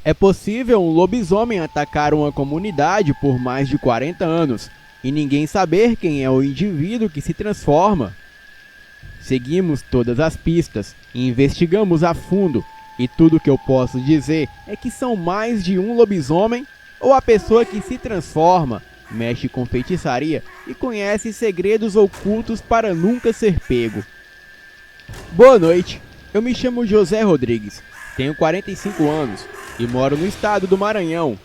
É possível um lobisomem atacar uma comunidade por mais de 40 anos e ninguém saber quem é o indivíduo que se transforma. Seguimos todas as pistas e investigamos a fundo, e tudo que eu posso dizer é que são mais de um lobisomem ou a pessoa que se transforma, mexe com feitiçaria e conhece segredos ocultos para nunca ser pego. Boa noite, eu me chamo José Rodrigues, tenho 45 anos e moro no estado do Maranhão,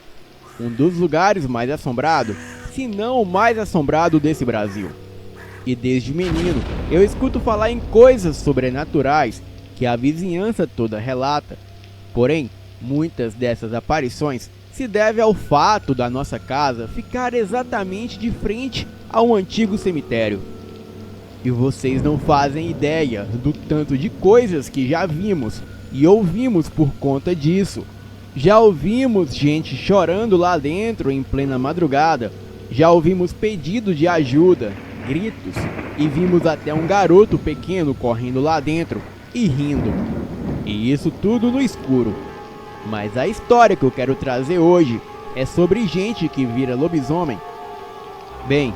um dos lugares mais assombrados, se não o mais assombrado desse Brasil. E desde menino eu escuto falar em coisas sobrenaturais que a vizinhança toda relata. Porém, muitas dessas aparições se devem ao fato da nossa casa ficar exatamente de frente a um antigo cemitério. E vocês não fazem ideia do tanto de coisas que já vimos e ouvimos por conta disso. Já ouvimos gente chorando lá dentro em plena madrugada, já ouvimos pedido de ajuda, gritos, e vimos até um garoto pequeno correndo lá dentro e rindo. E isso tudo no escuro. Mas a história que eu quero trazer hoje é sobre gente que vira lobisomem. Bem,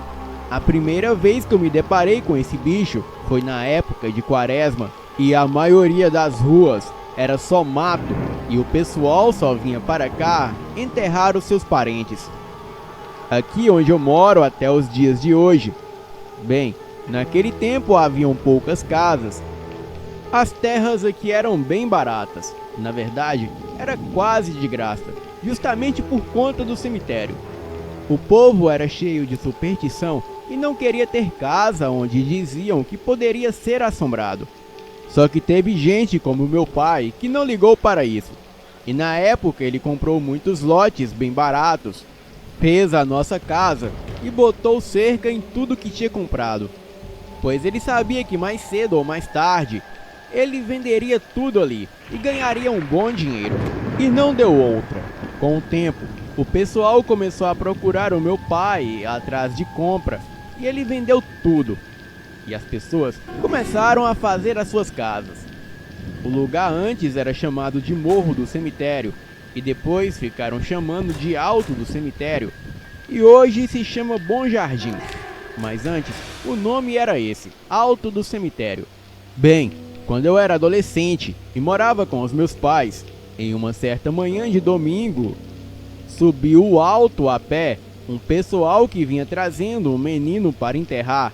a primeira vez que eu me deparei com esse bicho foi na época de Quaresma, e a maioria das ruas era só mato, e o pessoal só vinha para cá enterrar os seus parentes. Aqui onde eu moro até os dias de hoje. Bem, naquele tempo haviam poucas casas. As terras aqui eram bem baratas. Na verdade, era quase de graça, justamente por conta do cemitério. O povo era cheio de superstição e não queria ter casa onde diziam que poderia ser assombrado. Só que teve gente como meu pai que não ligou para isso. E na época ele comprou muitos lotes bem baratos, fez a nossa casa e botou cerca em tudo que tinha comprado. Pois ele sabia que mais cedo ou mais tarde ele venderia tudo ali e ganharia um bom dinheiro. E não deu outra. Com o tempo, o pessoal começou a procurar o meu pai atrás de compra e ele vendeu tudo. E as pessoas começaram a fazer as suas casas. O lugar antes era chamado de Morro do Cemitério e depois ficaram chamando de Alto do Cemitério e hoje se chama Bom Jardim. Mas antes o nome era esse, Alto do Cemitério. Bem, quando eu era adolescente e morava com os meus pais, em uma certa manhã de domingo, subiu o alto a pé um pessoal que vinha trazendo um menino para enterrar.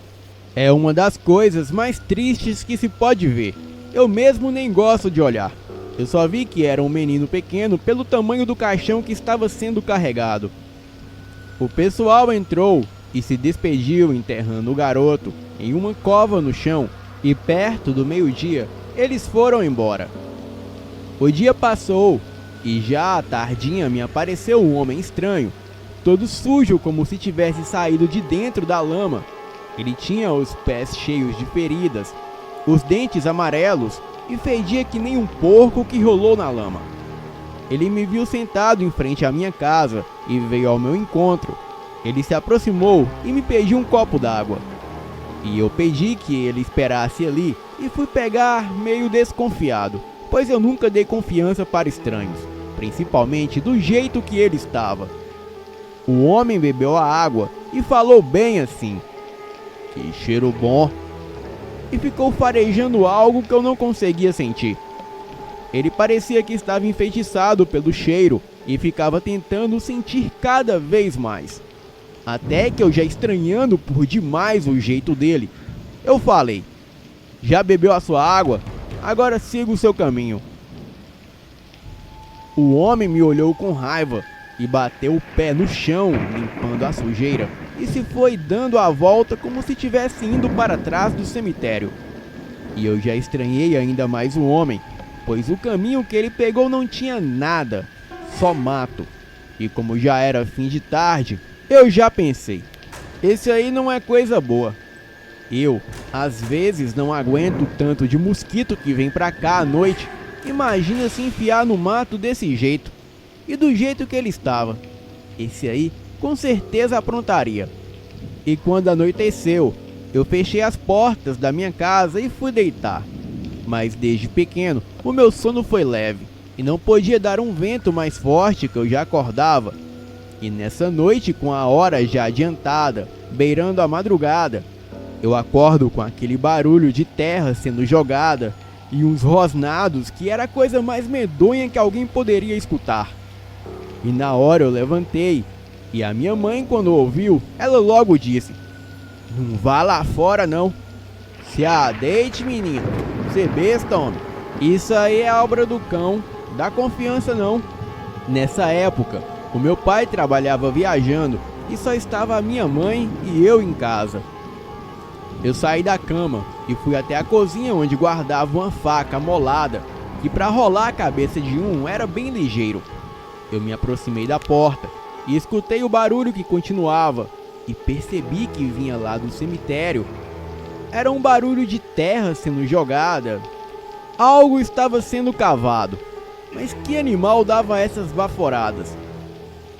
É uma das coisas mais tristes que se pode ver. Eu mesmo nem gosto de olhar. Eu só vi que era um menino pequeno pelo tamanho do caixão que estava sendo carregado. O pessoal entrou e se despediu enterrando o garoto em uma cova no chão e perto do meio-dia eles foram embora. O dia passou e já à tardinha me apareceu um homem estranho, todo sujo como se tivesse saído de dentro da lama. Ele tinha os pés cheios de feridas, os dentes amarelos e fedia que nem um porco que rolou na lama. Ele me viu sentado em frente à minha casa e veio ao meu encontro. Ele se aproximou e me pediu um copo d'água. E eu pedi que ele esperasse ali e fui pegar meio desconfiado, pois eu nunca dei confiança para estranhos, principalmente do jeito que ele estava. O homem bebeu a água e falou bem assim: "Que cheiro bom!" E ficou farejando algo que eu não conseguia sentir. Ele parecia que estava enfeitiçado pelo cheiro e ficava tentando sentir cada vez mais. Até que eu, já estranhando por demais o jeito dele, eu falei: "Já bebeu a sua água? Agora siga o seu caminho." O homem me olhou com raiva e bateu o pé no chão, limpando a sujeira, e se foi dando a volta como se estivesse indo para trás do cemitério. e eu já estranhei ainda mais o homem, pois o caminho que ele pegou não tinha nada, só mato. E como já era fim de tarde, eu já pensei, esse aí não é coisa boa. Eu, às vezes, não aguento tanto de mosquito que vem pra cá à noite. Imagina se enfiar no mato desse jeito. E do jeito que ele estava. Esse aí, com certeza aprontaria. E quando anoiteceu, eu fechei as portas da minha casa e fui deitar. Mas desde pequeno, o meu sono foi leve. E não podia dar um vento mais forte que eu já acordava. E nessa noite, com a hora já adiantada, beirando a madrugada, eu acordo com aquele barulho de terra sendo jogada e uns rosnados que era a coisa mais medonha que alguém poderia escutar. E na hora eu levantei, e a minha mãe, quando ouviu, ela logo disse: "Não vá lá fora não. Se deite, menino. Cê besta, homem. Isso aí é obra do cão. Dá confiança não." Nessa época, o meu pai trabalhava viajando e só estava a minha mãe e eu em casa. Eu saí da cama e fui até a cozinha, onde guardava uma faca amolada, que para rolar a cabeça de um era bem ligeiro. Eu me aproximei da porta e escutei o barulho que continuava e percebi que vinha lá do cemitério. Era um barulho de terra sendo jogada. Algo estava sendo cavado, mas que animal dava essas baforadas?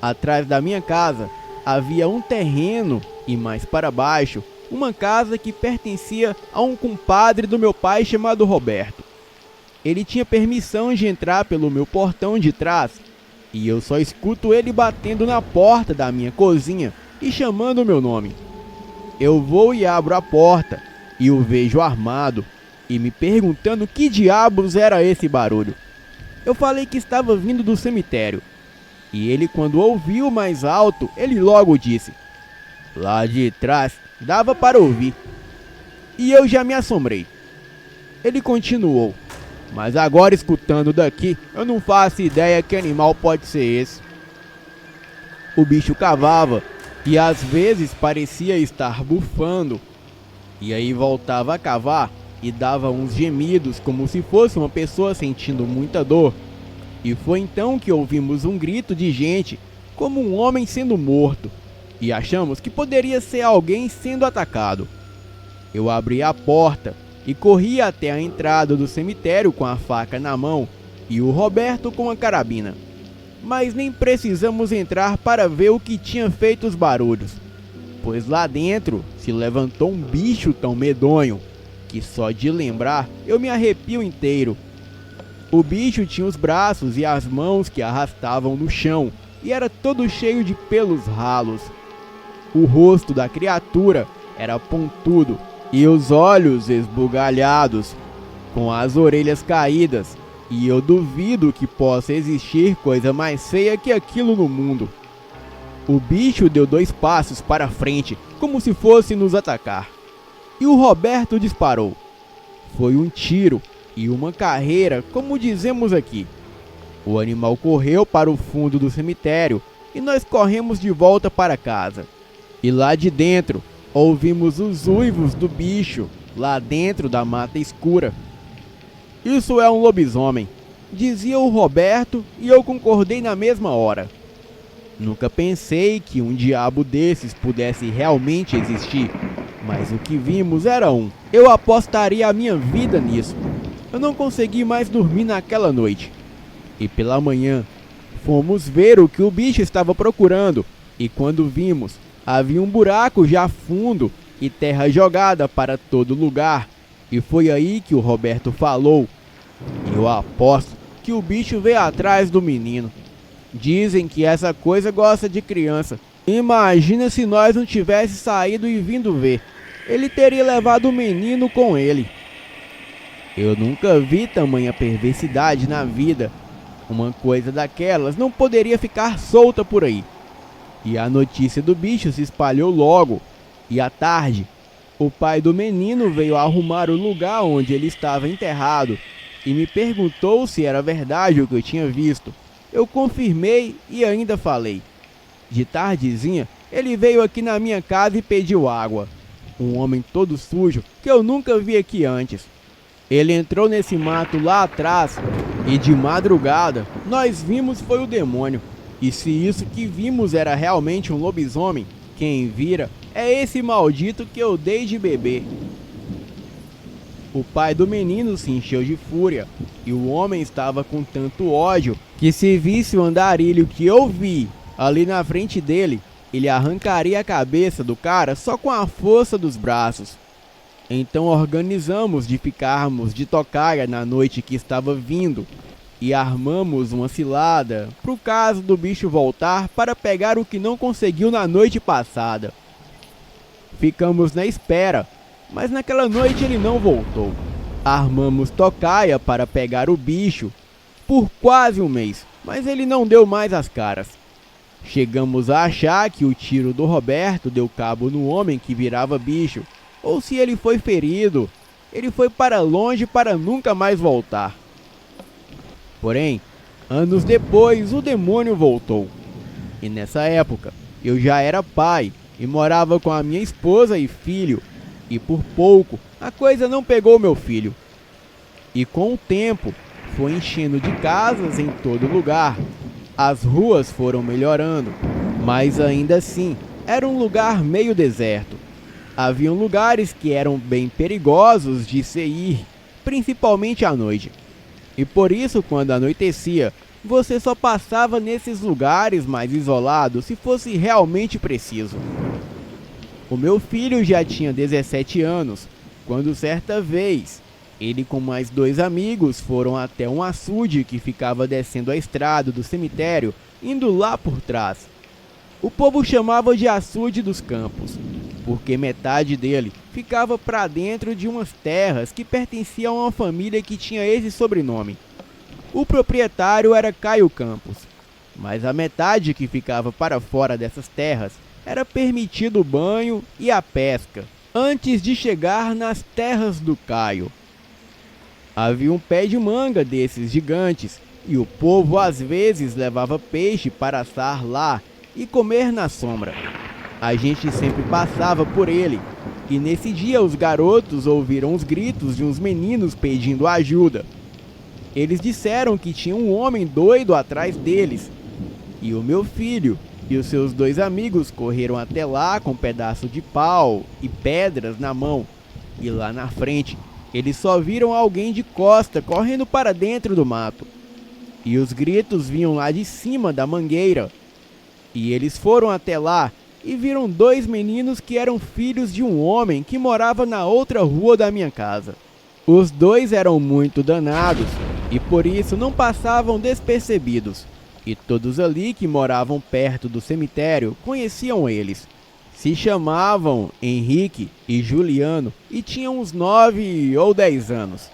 Atrás da minha casa havia um terreno e mais para baixo uma casa que pertencia a um compadre do meu pai chamado Roberto. Ele tinha permissão de entrar pelo meu portão de trás e eu só escuto ele batendo na porta da minha cozinha e chamando o meu nome. Eu vou e abro a porta e o vejo armado e me perguntando que diabos era esse barulho. Eu falei que estava vindo do cemitério e ele, quando ouviu mais alto, ele logo disse: "Lá de trás dava para ouvir." E eu já me assombrei. Ele continuou: "Mas agora, escutando daqui, eu não faço ideia que animal pode ser esse." O bicho cavava e às vezes parecia estar bufando. E aí voltava a cavar e dava uns gemidos como se fosse uma pessoa sentindo muita dor. E foi então que ouvimos um grito de gente, como um homem sendo morto, e achamos que poderia ser alguém sendo atacado. Eu abri a porta e corri até a entrada do cemitério com a faca na mão e o Roberto com a carabina. Mas nem precisamos entrar para ver o que tinha feito os barulhos, pois lá dentro se levantou um bicho tão medonho que só de lembrar eu me arrepio inteiro. O bicho tinha os braços e as mãos que arrastavam no chão e era todo cheio de pelos ralos. O rosto da criatura era pontudo e os olhos esbugalhados, com as orelhas caídas, e eu duvido que possa existir coisa mais feia que aquilo no mundo. O bicho deu 2 passos para frente, como se fosse nos atacar, e o Roberto disparou. Foi um tiro e uma carreira, como dizemos aqui. O animal correu para o fundo do cemitério e nós corremos de volta para casa. E lá de dentro, ouvimos os uivos do bicho, lá dentro da mata escura. "Isso é um lobisomem", dizia o Roberto, e eu concordei na mesma hora. Nunca pensei que um diabo desses pudesse realmente existir, mas o que vimos era um. Eu apostaria a minha vida nisso. Eu não consegui mais dormir naquela noite. E pela manhã, fomos ver o que o bicho estava procurando, e quando vimos, havia um buraco já fundo e terra jogada para todo lugar. E foi aí que o Roberto falou: "Eu aposto que o bicho veio atrás do menino. Dizem que essa coisa gosta de criança. Imagina se nós não tivesse saído e vindo ver. Ele teria levado o menino com ele." Eu nunca vi tamanha perversidade na vida. Uma coisa daquelas não poderia ficar solta por aí. E a notícia do bicho se espalhou logo. E à tarde, o pai do menino veio arrumar o lugar onde ele estava enterrado e me perguntou se era verdade o que eu tinha visto. Eu confirmei e ainda falei. De tardezinha, ele veio aqui na minha casa e pediu água. Um homem todo sujo que eu nunca vi aqui antes. Ele entrou nesse mato lá atrás e de madrugada nós vimos foi o demônio. E se isso que vimos era realmente um lobisomem, quem vira é esse maldito que eu dei de beber. O pai do menino se encheu de fúria, e o homem estava com tanto ódio que se visse o andarilho que eu vi ali na frente dele, ele arrancaria a cabeça do cara só com a força dos braços. Então organizamos de ficarmos de tocaia na noite que estava vindo e armamos uma cilada pro caso do bicho voltar para pegar o que não conseguiu na noite passada. Ficamos na espera, mas naquela noite ele não voltou. Armamos tocaia para pegar o bicho por quase um mês, mas ele não deu mais as caras. Chegamos a achar que o tiro do Roberto deu cabo no homem que virava bicho, ou se ele foi ferido, ele foi para longe para nunca mais voltar. Porém, anos depois o demônio voltou. E nessa época, eu já era pai e morava com a minha esposa e filho, e por pouco a coisa não pegou meu filho. E com o tempo, foi enchendo de casas em todo lugar. As ruas foram melhorando, mas ainda assim, era um lugar meio deserto. Haviam lugares que eram bem perigosos de se ir, principalmente à noite. E por isso, quando anoitecia, você só passava nesses lugares mais isolados se fosse realmente preciso. O meu filho já tinha 17 anos, quando certa vez, ele com mais 2 amigos foram até um açude que ficava descendo a estrada do cemitério, indo lá por trás. O povo chamava de açude dos campos, porque metade dele ficava para dentro de umas terras que pertenciam a uma família que tinha esse sobrenome. O proprietário era Caio Campos, mas a metade que ficava para fora dessas terras era permitido o banho e a pesca, antes de chegar nas terras do Caio. Havia um pé de manga desses gigantes, e o povo às vezes levava peixe para assar lá e comer na sombra. A gente sempre passava por ele, e nesse dia os garotos ouviram os gritos de uns meninos pedindo ajuda. Eles disseram que tinha um homem doido atrás deles, e o meu filho e os seus 2 amigos correram até lá com um pedaço de pau e pedras na mão, e lá na frente eles só viram alguém de costa correndo para dentro do mato. E os gritos vinham lá de cima da mangueira. E eles foram até lá e viram 2 meninos que eram filhos de um homem que morava na outra rua da minha casa. Os 2 eram muito danados e por isso não passavam despercebidos. E todos ali que moravam perto do cemitério conheciam eles. Se chamavam Henrique e Juliano e tinham uns 9 ou 10 anos.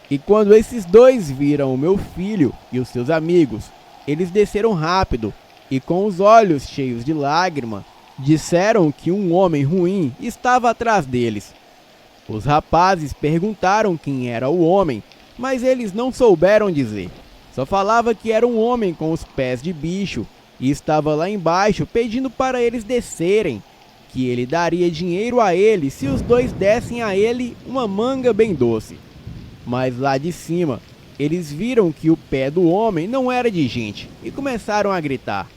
E quando esses 2 viram o meu filho e os seus amigos, eles desceram rápido e com os olhos cheios de lágrima, disseram que um homem ruim estava atrás deles. Os rapazes perguntaram quem era o homem, mas eles não souberam dizer. Só falava que era um homem com os pés de bicho e estava lá embaixo pedindo para eles descerem, que ele daria dinheiro a eles se os 2 dessem a ele uma manga bem doce. Mas lá de cima, eles viram que o pé do homem não era de gente e começaram a gritar.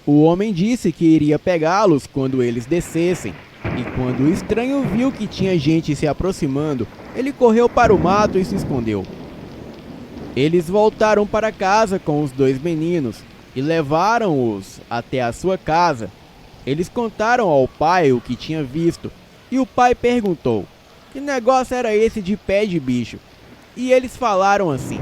O homem disse que iria pegá-los quando eles descessem, e quando o estranho viu que tinha gente se aproximando, ele correu para o mato e se escondeu. Eles voltaram para casa com os 2 meninos e levaram-os até a sua casa. Eles contaram ao pai o que tinha visto, e o pai perguntou: que negócio era esse de pé de bicho? E eles falaram assim: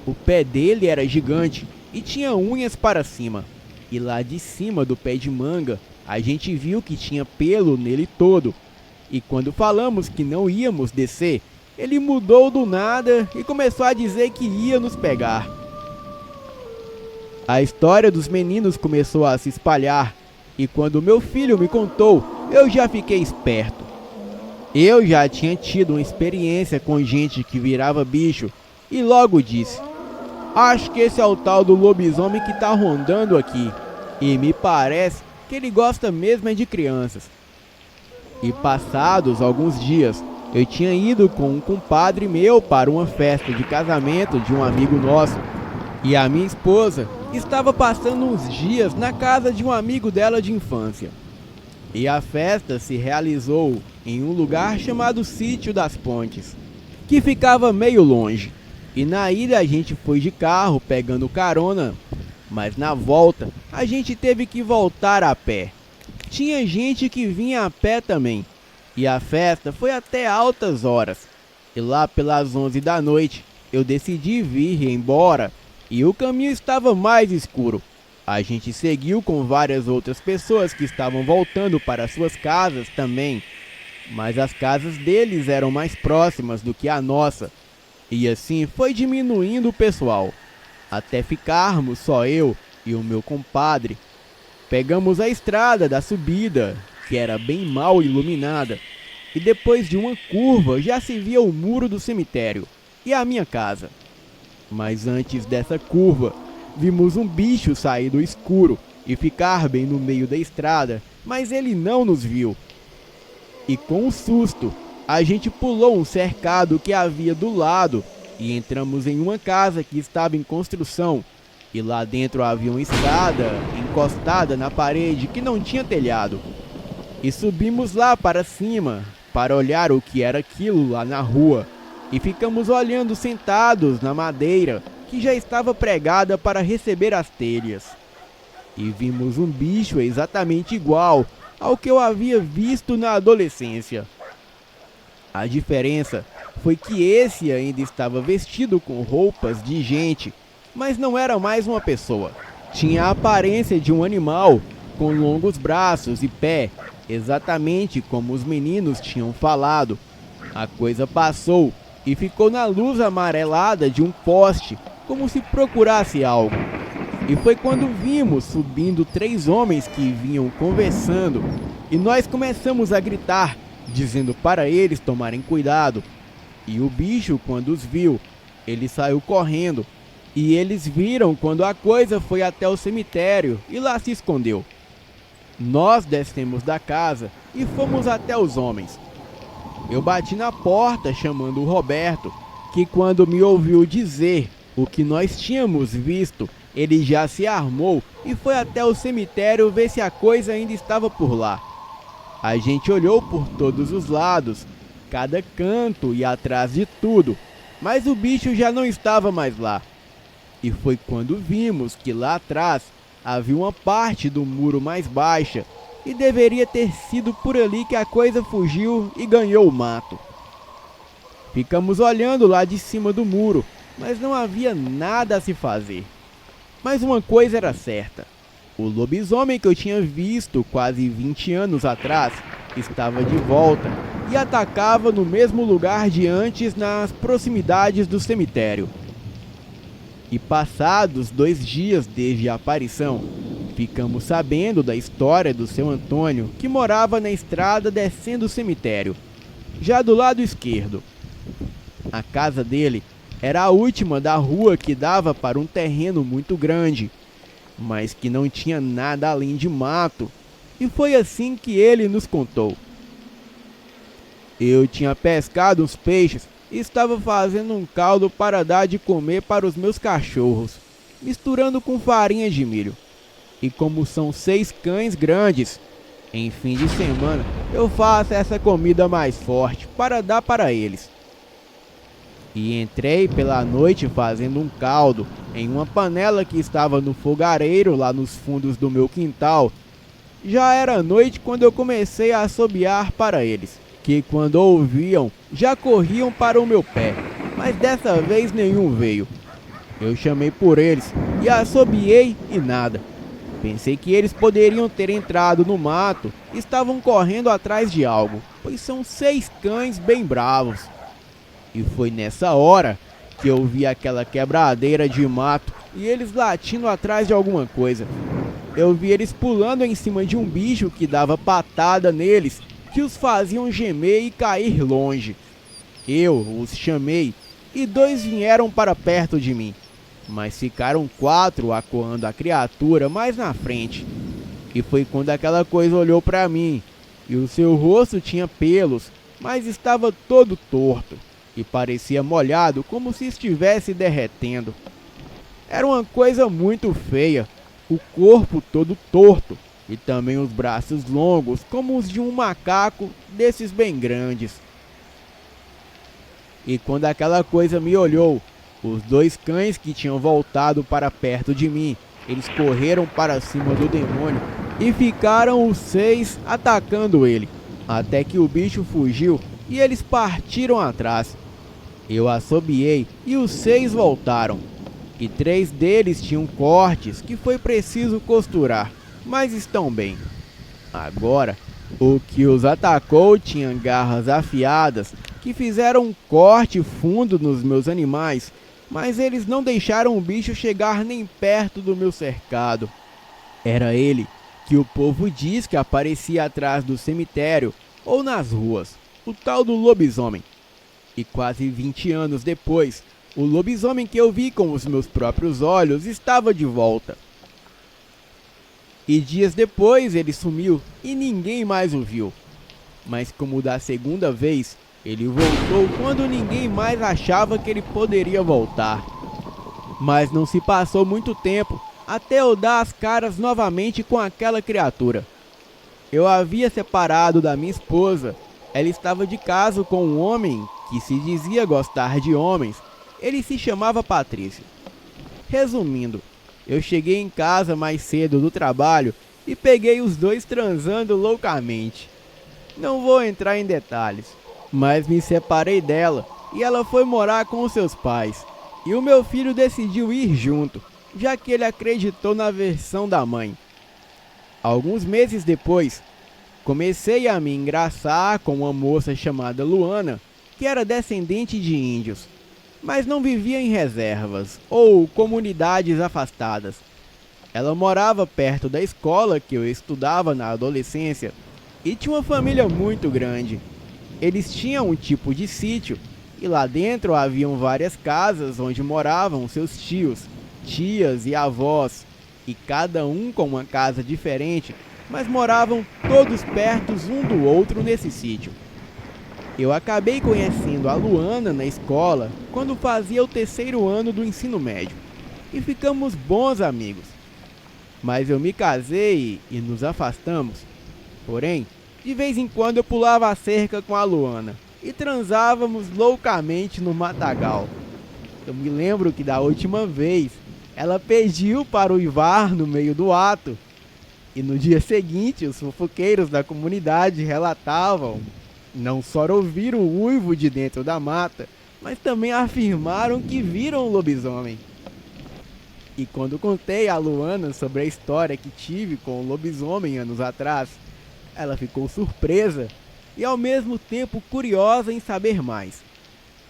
o pé dele era gigante e tinha unhas para cima, e lá de cima do pé de manga a gente viu que tinha pelo nele todo. E quando falamos que não íamos descer, ele mudou do nada e começou a dizer que ia nos pegar. A história dos meninos começou a se espalhar, e quando meu filho me contou, eu já fiquei esperto. Eu já tinha tido uma experiência com gente que virava bicho, e logo disse: acho que esse é o tal do lobisomem que tá rondando aqui, e me parece que ele gosta mesmo é de crianças. E passados alguns dias, Eu tinha ido com um compadre meu para uma festa de casamento de um amigo nosso, e a minha esposa estava passando uns dias na casa de um amigo dela de infância. E a festa se realizou em um lugar chamado Sítio das Pontes, que ficava meio longe. E na ida a gente foi de carro pegando carona, mas na volta a gente teve que voltar a pé. Tinha gente que vinha a pé também, e a festa foi até altas horas. E lá pelas 11 da noite eu decidi vir embora, e o caminho estava mais escuro. A gente seguiu com várias outras pessoas que estavam voltando para suas casas também, mas as casas deles eram mais próximas do que a nossa, e assim foi diminuindo o pessoal, até ficarmos só eu e o meu compadre. Pegamos a estrada da subida, que era bem mal iluminada, e depois de uma curva já se via o muro do cemitério e a minha casa. Mas antes dessa curva, vimos um bicho sair do escuro e ficar bem no meio da estrada, mas ele não nos viu. E com um susto, a gente pulou um cercado que havia do lado e entramos em uma casa que estava em construção. E lá dentro havia uma escada encostada na parede que não tinha telhado. E subimos lá para cima para olhar o que era aquilo lá na rua. E ficamos olhando sentados na madeira que já estava pregada para receber as telhas. E vimos um bicho exatamente igual ao que eu havia visto na adolescência. A diferença foi que esse ainda estava vestido com roupas de gente, mas não era mais uma pessoa. Tinha a aparência de um animal, com longos braços e pé, exatamente como os meninos tinham falado. A coisa passou e ficou na luz amarelada de um poste, como se procurasse algo. E foi quando vimos subindo 3 homens que vinham conversando, e nós começamos a gritar, dizendo para eles tomarem cuidado. E o bicho, quando os viu, ele saiu correndo, e eles viram quando a coisa foi até o cemitério e lá se escondeu. Nós descemos da casa e fomos até os homens. Eu bati na porta chamando o Roberto, que quando me ouviu dizer o que nós tínhamos visto, ele já se armou e foi até o cemitério ver se a coisa ainda estava por lá. A gente olhou por todos os lados, cada canto e atrás de tudo, mas o bicho já não estava mais lá. E foi quando vimos que lá atrás havia uma parte do muro mais baixa, e deveria ter sido por ali que a coisa fugiu e ganhou o mato. Ficamos olhando lá de cima do muro, mas não havia nada a se fazer. Mas uma coisa era certa: o lobisomem que eu tinha visto quase 20 anos atrás estava de volta e atacava no mesmo lugar de antes, nas proximidades do cemitério. E passados 2 dias desde a aparição, ficamos sabendo da história do seu Antônio, que morava na estrada descendo o cemitério, já do lado esquerdo. A casa dele era a última da rua que dava para um terreno muito grande, mas que não tinha nada além de mato, e foi assim que ele nos contou. Eu tinha pescado uns peixes e estava fazendo um caldo para dar de comer para os meus cachorros, misturando com farinha de milho. E como são 6 cães grandes, em fim de semana eu faço essa comida mais forte para dar para eles. E entrei pela noite fazendo um caldo em uma panela que estava no fogareiro lá nos fundos do meu quintal. Já era noite quando eu comecei a assobiar para eles, que quando ouviam já corriam para o meu pé, mas dessa vez nenhum veio. Eu chamei por eles e assobiei e nada. Pensei que eles poderiam ter entrado no mato e estavam correndo atrás de algo, pois são 6 cães bem bravos. E foi nessa hora que eu vi aquela quebradeira de mato e eles latindo atrás de alguma coisa. Eu vi eles pulando em cima de um bicho que dava patada neles, que os faziam gemer e cair longe. Eu os chamei e 2 vieram para perto de mim, mas ficaram 4 acuando a criatura mais na frente. E foi quando aquela coisa olhou para mim, e o seu rosto tinha pelos, mas estava todo torto e parecia molhado como se estivesse derretendo. Era uma coisa muito feia, o corpo todo torto e também os braços longos como os de um macaco desses bem grandes. E quando aquela coisa me olhou, os dois cães que tinham voltado para perto de mim, eles correram para cima do demônio e ficaram os 6 atacando ele, até que o bicho fugiu e eles partiram atrás. Eu assobiei e os 6 voltaram, e 3 deles tinham cortes que foi preciso costurar, mas estão bem. Agora, o que os atacou tinha garras afiadas que fizeram um corte fundo nos meus animais, mas eles não deixaram o bicho chegar nem perto do meu cercado. Era ele que o povo diz que aparecia atrás do cemitério ou nas ruas, o tal do lobisomem. E quase 20 anos depois, o lobisomem que eu vi com os meus próprios olhos estava de volta. E dias depois ele sumiu e ninguém mais o viu. Mas como da segunda vez, ele voltou quando ninguém mais achava que ele poderia voltar. Mas não se passou muito tempo até eu dar as caras novamente com aquela criatura. Eu a havia separado da minha esposa. Ela estava de caso com um homem que se dizia gostar de homens. Ele se chamava Patrício. Resumindo, eu cheguei em casa mais cedo do trabalho e peguei os dois transando loucamente. Não vou entrar em detalhes, mas me separei dela e ela foi morar com os seus pais. E o meu filho decidiu ir junto, já que ele acreditou na versão da mãe. Alguns meses depois, comecei a me engraçar com uma moça chamada Luana, que era descendente de índios, mas não vivia em reservas ou comunidades afastadas. Ela morava perto da escola que eu estudava na adolescência e tinha uma família muito grande. Eles tinham um tipo de sítio e lá dentro haviam várias casas onde moravam seus tios, tias e avós, e cada um com uma casa diferente, mas moravam todos perto um do outro nesse sítio. Eu acabei conhecendo a Luana na escola quando fazia o 3º ano do ensino médio e ficamos bons amigos. Mas eu me casei e nos afastamos. Porém, de vez em quando eu pulava a cerca com a Luana e transávamos loucamente no matagal. Eu me lembro que da última vez ela pediu para uivar no meio do ato. E no dia seguinte, os fofoqueiros da comunidade relatavam não só ouviram o uivo de dentro da mata, mas também afirmaram que viram o lobisomem. E quando contei a Luana sobre a história que tive com o lobisomem anos atrás, ela ficou surpresa e ao mesmo tempo curiosa em saber mais.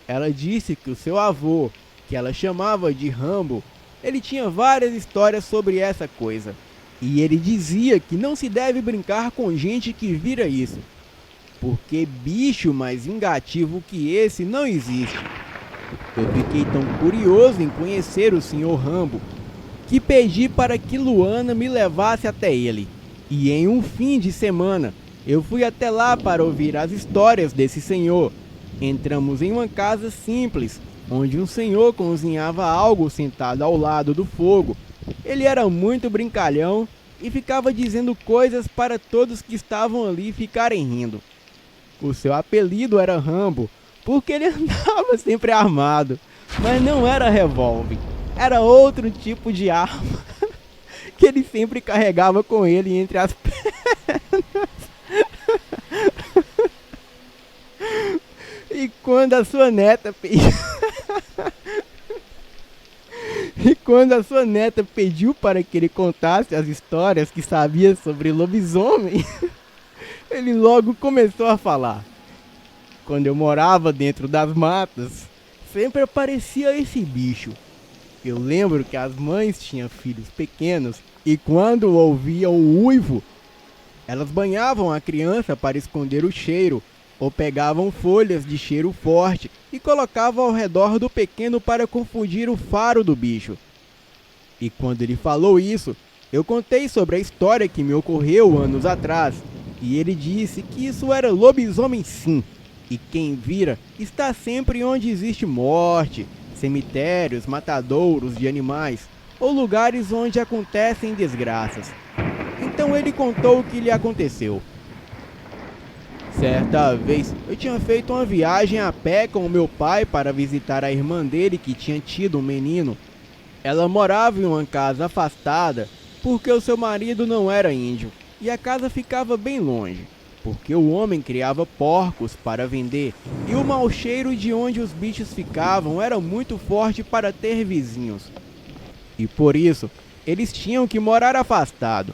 Ela disse que o seu avô, que ela chamava de Rambo, ele tinha várias histórias sobre essa coisa. E ele dizia que não se deve brincar com gente que vira isso, porque bicho mais vingativo que esse não existe. Eu fiquei tão curioso em conhecer o Sr. Rambo, que pedi para que Luana me levasse até ele. E em um fim de semana, eu fui até lá para ouvir as histórias desse senhor. Entramos em uma casa simples, onde um senhor cozinhava algo sentado ao lado do fogo. Ele era muito brincalhão e ficava dizendo coisas para todos que estavam ali ficarem rindo. O seu apelido era Rambo, porque ele andava sempre armado, mas não era revólver, era outro tipo de arma que ele sempre carregava com ele entre as pernas. E quando a sua neta pediu para que ele contasse as histórias que sabia sobre lobisomem, ele logo começou a falar. Quando eu morava dentro das matas, sempre aparecia esse bicho. Eu lembro que as mães tinham filhos pequenos e quando ouviam o uivo, elas banhavam a criança para esconder o cheiro ou pegavam folhas de cheiro forte e colocavam ao redor do pequeno para confundir o faro do bicho. E quando ele falou isso, eu contei sobre a história que me ocorreu anos atrás e ele disse que isso era lobisomem sim, e quem vira está sempre onde existe morte, cemitérios, matadouros de animais ou lugares onde acontecem desgraças. Então ele contou o que lhe aconteceu. Certa vez, eu tinha feito uma viagem a pé com o meu pai para visitar a irmã dele que tinha tido um menino. Ela morava em uma casa afastada porque o seu marido não era índio e a casa ficava bem longe, porque o homem criava porcos para vender e o mau cheiro de onde os bichos ficavam era muito forte para ter vizinhos. E por isso, eles tinham que morar afastado.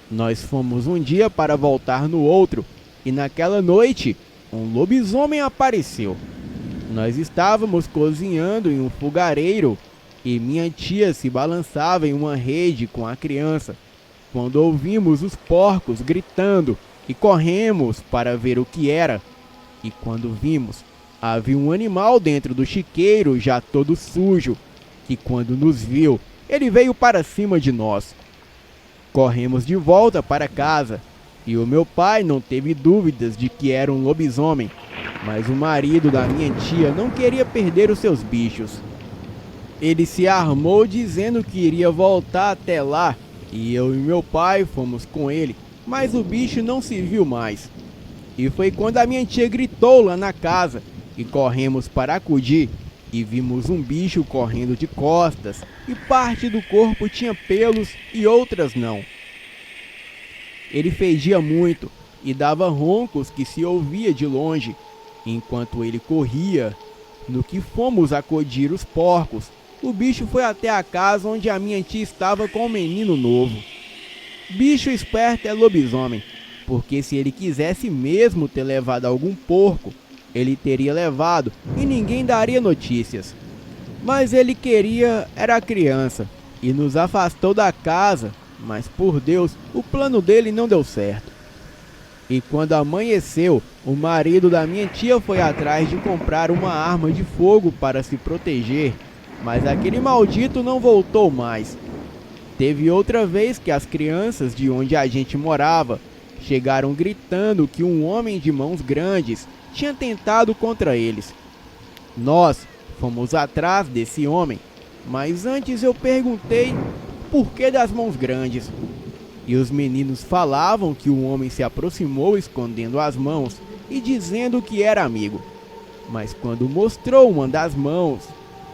Nós fomos um dia para voltar no outro, e naquela noite, um lobisomem apareceu. Nós estávamos cozinhando em um fogareiro, e minha tia se balançava em uma rede com a criança, quando ouvimos os porcos gritando, e corremos para ver o que era. E quando vimos, havia um animal dentro do chiqueiro já todo sujo, que quando nos viu, ele veio para cima de nós. Corremos de volta para casa, e o meu pai não teve dúvidas de que era um lobisomem, mas o marido da minha tia não queria perder os seus bichos. Ele se armou dizendo que iria voltar até lá, e eu e meu pai fomos com ele, mas o bicho não se viu mais. E foi quando a minha tia gritou lá na casa, e corremos para acudir, e vimos um bicho correndo de costas, e parte do corpo tinha pelos e outras não. Ele fedia muito e dava roncos que se ouvia de longe, enquanto ele corria. No que fomos acudir os porcos, o bicho foi até a casa onde a minha tia estava com um menino novo. Bicho esperto é lobisomem, porque se ele quisesse mesmo ter levado algum porco, ele teria levado e ninguém daria notícias. Mas ele queria era a criança e nos afastou da casa, mas por Deus, o plano dele não deu certo. E quando amanheceu, o marido da minha tia foi atrás de comprar uma arma de fogo para se proteger, mas aquele maldito não voltou mais. Teve outra vez que as crianças de onde a gente morava chegaram gritando que um homem de mãos grandes tinha tentado contra eles. Nós fomos atrás desse homem, mas antes eu perguntei por que das mãos grandes. E os meninos falavam que o homem se aproximou escondendo as mãos e dizendo que era amigo. Mas quando mostrou uma das mãos,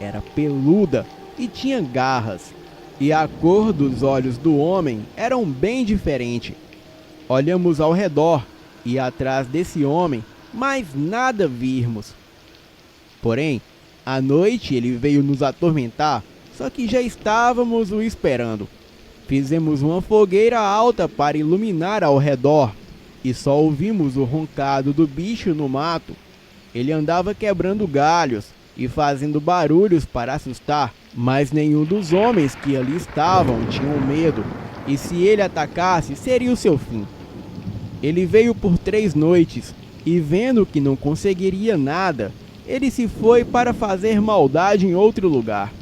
era peluda e tinha garras. E a cor dos olhos do homem eram bem diferente. Olhamos ao redor e atrás desse homem, mas nada vimos. Porém, à noite ele veio nos atormentar, só que já estávamos o esperando. Fizemos uma fogueira alta para iluminar ao redor e só ouvimos o roncado do bicho no mato. Ele andava quebrando galhos e fazendo barulhos para assustar, mas nenhum dos homens que ali estavam tinham medo, e se ele atacasse seria o seu fim. Ele veio por 3 noites e, vendo que não conseguiria nada, ele se foi para fazer maldade em outro lugar.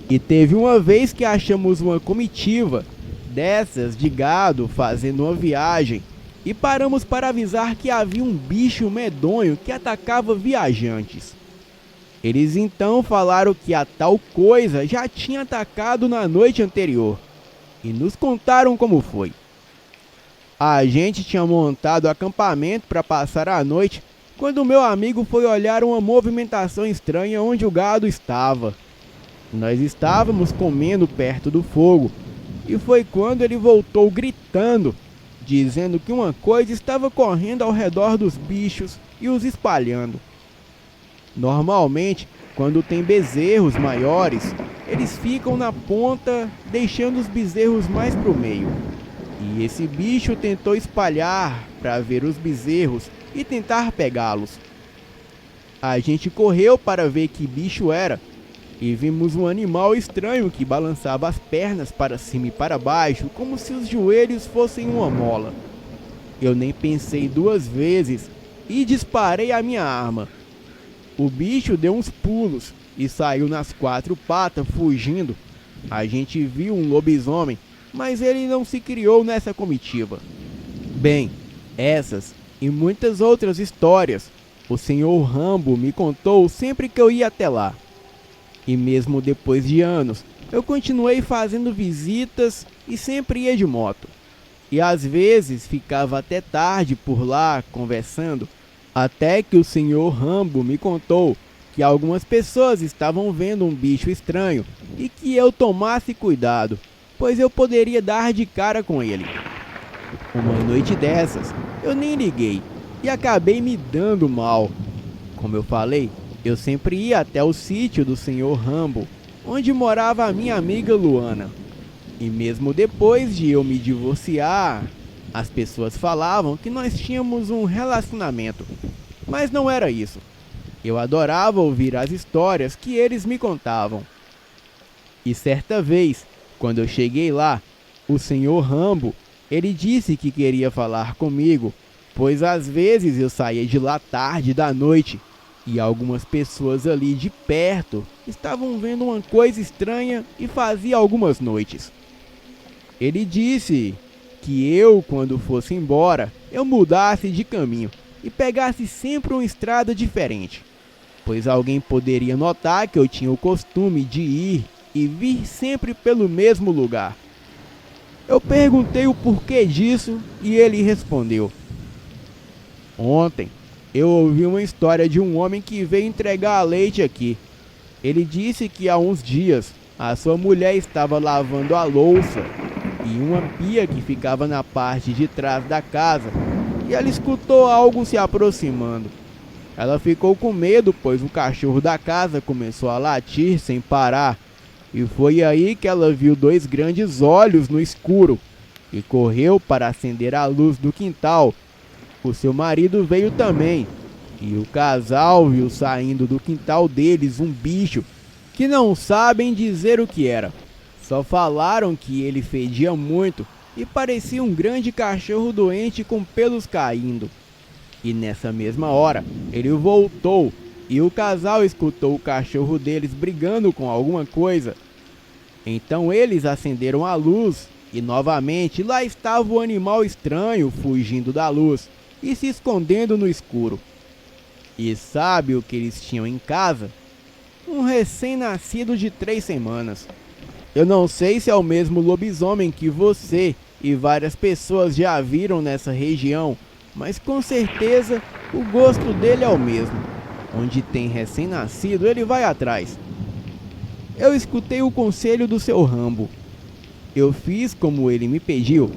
E teve uma vez que achamos uma comitiva dessas de gado fazendo uma viagem e paramos para avisar que havia um bicho medonho que atacava viajantes. Eles então falaram que a tal coisa já tinha atacado na noite anterior e nos contaram como foi. A gente tinha montado acampamento para passar a noite quando meu amigo foi olhar uma movimentação estranha onde o gado estava. Nós estávamos comendo perto do fogo, e foi quando ele voltou gritando, dizendo que uma coisa estava correndo ao redor dos bichos e os espalhando. Normalmente, quando tem bezerros maiores, eles ficam na ponta, deixando os bezerros mais pro meio. E esse bicho tentou espalhar para ver os bezerros e tentar pegá-los. A gente correu para ver que bicho era, e vimos um animal estranho que balançava as pernas para cima e para baixo, como se os joelhos fossem uma mola. Eu nem pensei 2 vezes e disparei a minha arma. O bicho deu uns pulos e saiu nas 4 patas fugindo. A gente viu um lobisomem, mas ele não se criou nessa comitiva. Bem, essas e muitas outras histórias O senhor Rambo me contou sempre que eu ia até lá. E mesmo depois de anos, eu continuei fazendo visitas e sempre ia de moto. E às vezes ficava até tarde por lá conversando, até que o senhor Rambo me contou que algumas pessoas estavam vendo um bicho estranho e que eu tomasse cuidado, pois eu poderia dar de cara com ele. Uma noite dessas, eu nem liguei e acabei me dando mal. Como eu falei, eu sempre ia até o sítio do senhor Rambo, onde morava a minha amiga Luana. E mesmo depois de eu me divorciar, as pessoas falavam que nós tínhamos um relacionamento, mas não era isso. Eu adorava ouvir as histórias que eles me contavam. E certa vez, quando eu cheguei lá, o senhor Rambo, ele disse que queria falar comigo, pois às vezes eu saía de lá tarde da noite e algumas pessoas ali de perto estavam vendo uma coisa estranha e fazia algumas noites. Ele disse que eu, quando fosse embora, eu mudasse de caminho e pegasse sempre uma estrada diferente, pois alguém poderia notar que eu tinha o costume de ir e vir sempre pelo mesmo lugar. Eu perguntei o porquê disso e ele respondeu: ontem eu ouvi uma história de um homem que veio entregar leite aqui. Ele disse que há uns dias a sua mulher estava lavando a louça em uma pia que ficava na parte de trás da casa e ela escutou algo se aproximando. Ela ficou com medo, pois o cachorro da casa começou a latir sem parar. E foi aí que ela viu dois grandes olhos no escuro e correu para acender a luz do quintal. O seu marido veio também, e o casal viu saindo do quintal deles um bicho que não sabem dizer o que era. Só falaram que ele fedia muito e parecia um grande cachorro doente com pelos caindo. E nessa mesma hora, ele voltou e o casal escutou o cachorro deles brigando com alguma coisa. Então eles acenderam a luz e novamente lá estava o animal estranho fugindo da luz e se escondendo no escuro. E sabe o que eles tinham em casa? Um recém-nascido de 3 semanas. Eu não sei se é o mesmo lobisomem que você e várias pessoas já viram nessa região, mas com certeza o gosto dele é o mesmo. Onde tem recém-nascido, ele vai atrás. Eu escutei o conselho do seu Rambo. Eu fiz como ele me pediu.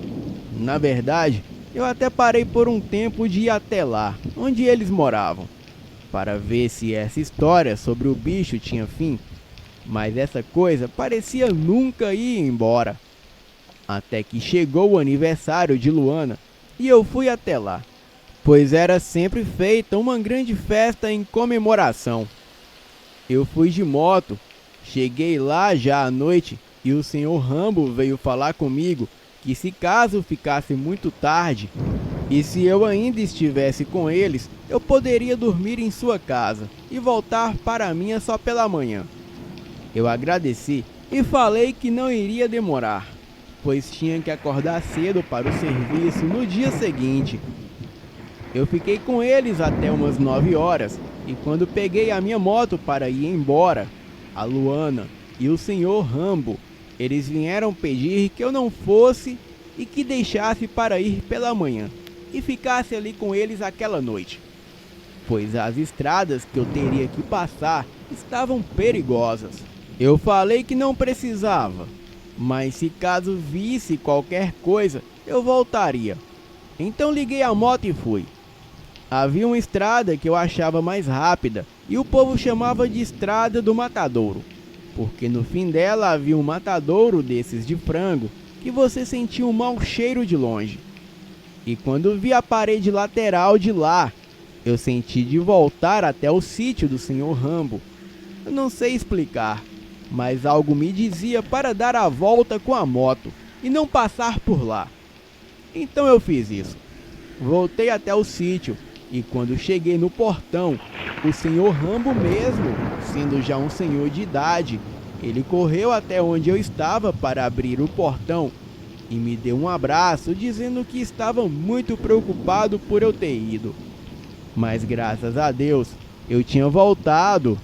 Na verdade, eu até parei por um tempo de ir até lá, onde eles moravam, para ver se essa história sobre o bicho tinha fim. Mas essa coisa parecia nunca ir embora. Até que chegou o aniversário de Luana e eu fui até lá, pois era sempre feita uma grande festa em comemoração. Eu fui de moto, cheguei lá já à noite e o senhor Rambo veio falar comigo que se caso ficasse muito tarde e se eu ainda estivesse com eles, eu poderia dormir em sua casa e voltar para a minha só pela manhã. Eu agradeci e falei que não iria demorar, pois tinha que acordar cedo para o serviço no dia seguinte. Eu fiquei com eles até umas 9 horas e quando peguei a minha moto para ir embora, a Luana e o senhor Rambo, eles vieram pedir que eu não fosse e que deixasse para ir pela manhã e ficasse ali com eles aquela noite, pois as estradas que eu teria que passar estavam perigosas. Eu falei que não precisava, mas se caso visse qualquer coisa, eu voltaria. Então liguei a moto e fui. Havia uma estrada que eu achava mais rápida e o povo chamava de Estrada do Matadouro, porque no fim dela havia um matadouro desses de frango que você sentia um mau cheiro de longe. E quando vi a parede lateral de lá, eu senti de voltar até o sítio do senhor Rambo. Eu não sei explicar, mas algo me dizia para dar a volta com a moto e não passar por lá. Então eu fiz isso. Voltei até o sítio e quando cheguei no portão, o senhor Rambo mesmo, sendo já um senhor de idade, ele correu até onde eu estava para abrir o portão e me deu um abraço dizendo que estava muito preocupado por eu ter ido. Mas graças a Deus eu tinha voltado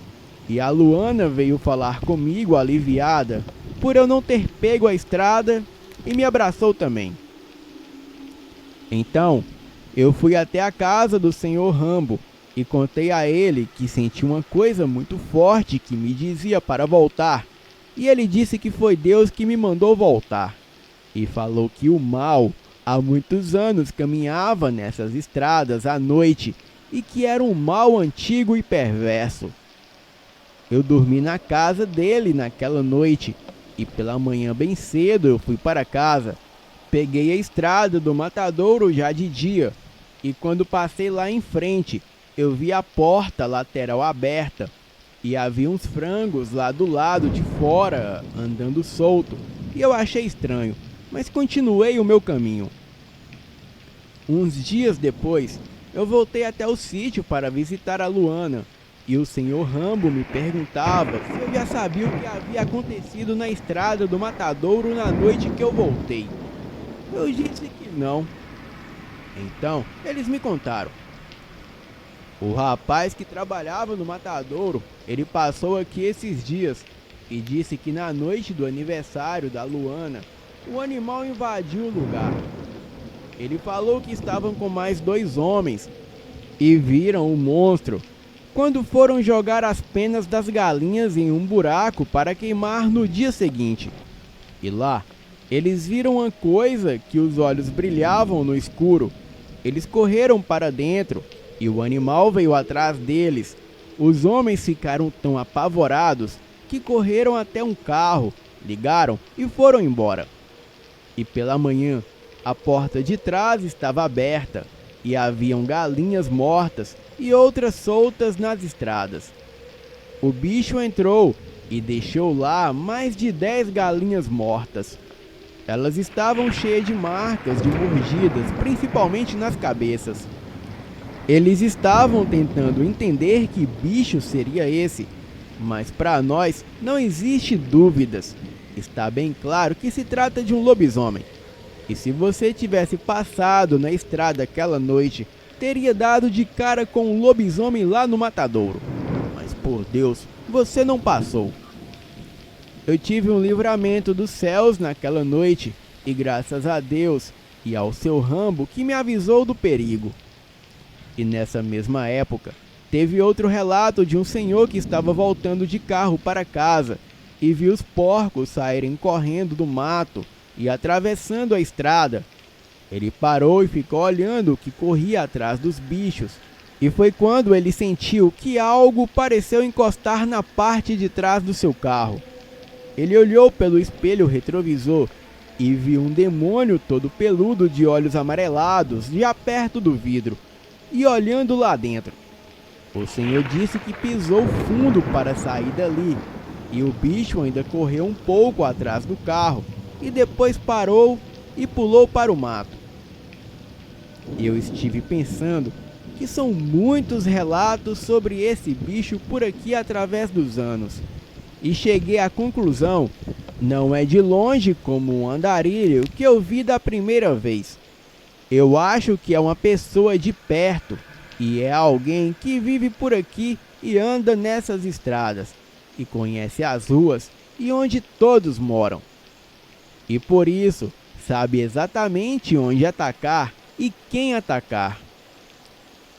e a Luana veio falar comigo aliviada por eu não ter pego a estrada e me abraçou também. Então eu fui até a casa do senhor Rambo e contei a ele que senti uma coisa muito forte que me dizia para voltar, e ele disse que foi Deus que me mandou voltar, e falou que o mal há muitos anos caminhava nessas estradas à noite e que era um mal antigo e perverso. Eu dormi na casa dele naquela noite e pela manhã bem cedo eu fui para casa. Peguei a estrada do matadouro já de dia e quando passei lá em frente eu vi a porta lateral aberta e havia uns frangos lá do lado de fora andando solto e eu achei estranho, mas continuei o meu caminho. Uns dias depois eu voltei até o sítio para visitar a Luana e o senhor Rambo me perguntava se eu já sabia o que havia acontecido na estrada do matadouro na noite que eu voltei. Eu disse que não. Então eles me contaram. O rapaz que trabalhava no matadouro, ele passou aqui esses dias e disse que na noite do aniversário da Luana, o animal invadiu o lugar. Ele falou que estavam com mais 2 homens e viram o monstro quando foram jogar as penas das galinhas em um buraco para queimar no dia seguinte. E lá, eles viram uma coisa que os olhos brilhavam no escuro. Eles correram para dentro e o animal veio atrás deles. Os homens ficaram tão apavorados que correram até um carro, ligaram e foram embora. E pela manhã, a porta de trás estava aberta e haviam galinhas mortas e outras soltas nas estradas. O bicho entrou e deixou lá mais de 10 galinhas mortas. Elas estavam cheias de marcas de mordidas, principalmente nas cabeças. Eles estavam tentando entender que bicho seria esse, mas para nós não existe dúvidas. Está bem claro que se trata de um lobisomem. E se você tivesse passado na estrada aquela noite, teria dado de cara com um lobisomem lá no matadouro. Mas por Deus, você não passou. Eu tive um livramento dos céus naquela noite, e graças a Deus e ao seu Rambo que me avisou do perigo. E nessa mesma época, teve outro relato de um senhor que estava voltando de carro para casa e viu os porcos saírem correndo do mato e atravessando a estrada. Ele parou e ficou olhando o que corria atrás dos bichos. E foi quando ele sentiu que algo pareceu encostar na parte de trás do seu carro. Ele olhou pelo espelho retrovisor e viu um demônio todo peludo de olhos amarelados já perto do vidro e olhando lá dentro. O senhor disse que pisou fundo para sair dali e o bicho ainda correu um pouco atrás do carro e depois parou e pulou para o mato. Eu estive pensando que são muitos relatos sobre esse bicho por aqui através dos anos e cheguei à conclusão, não é de longe como um andarilho que eu vi da primeira vez. Eu acho que é uma pessoa de perto e é alguém que vive por aqui e anda nessas estradas e conhece as ruas e onde todos moram. E por isso sabe exatamente onde atacar e quem atacar.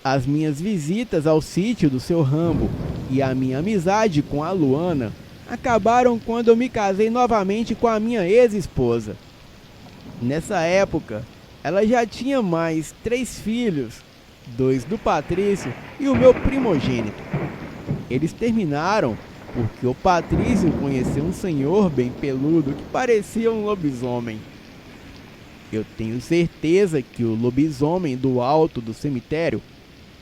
As minhas visitas ao sítio do seu Rambo e a minha amizade com a Luana acabaram quando eu me casei novamente com a minha ex-esposa. Nessa época, ela já tinha mais 3 filhos, 2 do Patrício e o meu primogênito. Eles terminaram porque o Patrício conheceu um senhor bem peludo que parecia um lobisomem. Eu tenho certeza que o lobisomem do alto do cemitério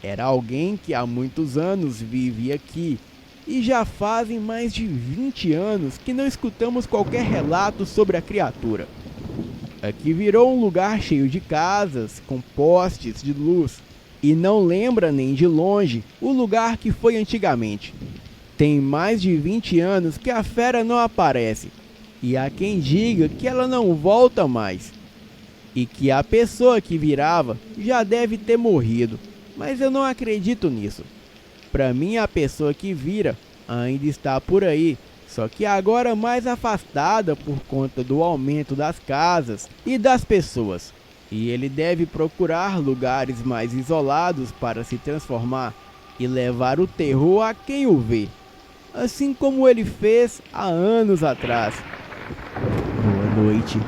era alguém que há muitos anos vive aqui e já fazem mais de 20 anos que não escutamos qualquer relato sobre a criatura. Aqui virou um lugar cheio de casas, com postes de luz, e não lembra nem de longe o lugar que foi antigamente. Tem mais de 20 anos que a fera não aparece, e há quem diga que ela não volta mais, e que a pessoa que virava já deve ter morrido. Mas eu não acredito nisso. Para mim, a pessoa que vira ainda está por aí, só que agora mais afastada por conta do aumento das casas e das pessoas. E ele deve procurar lugares mais isolados para se transformar e levar o terror a quem o vê, assim como ele fez há anos atrás. Boa noite.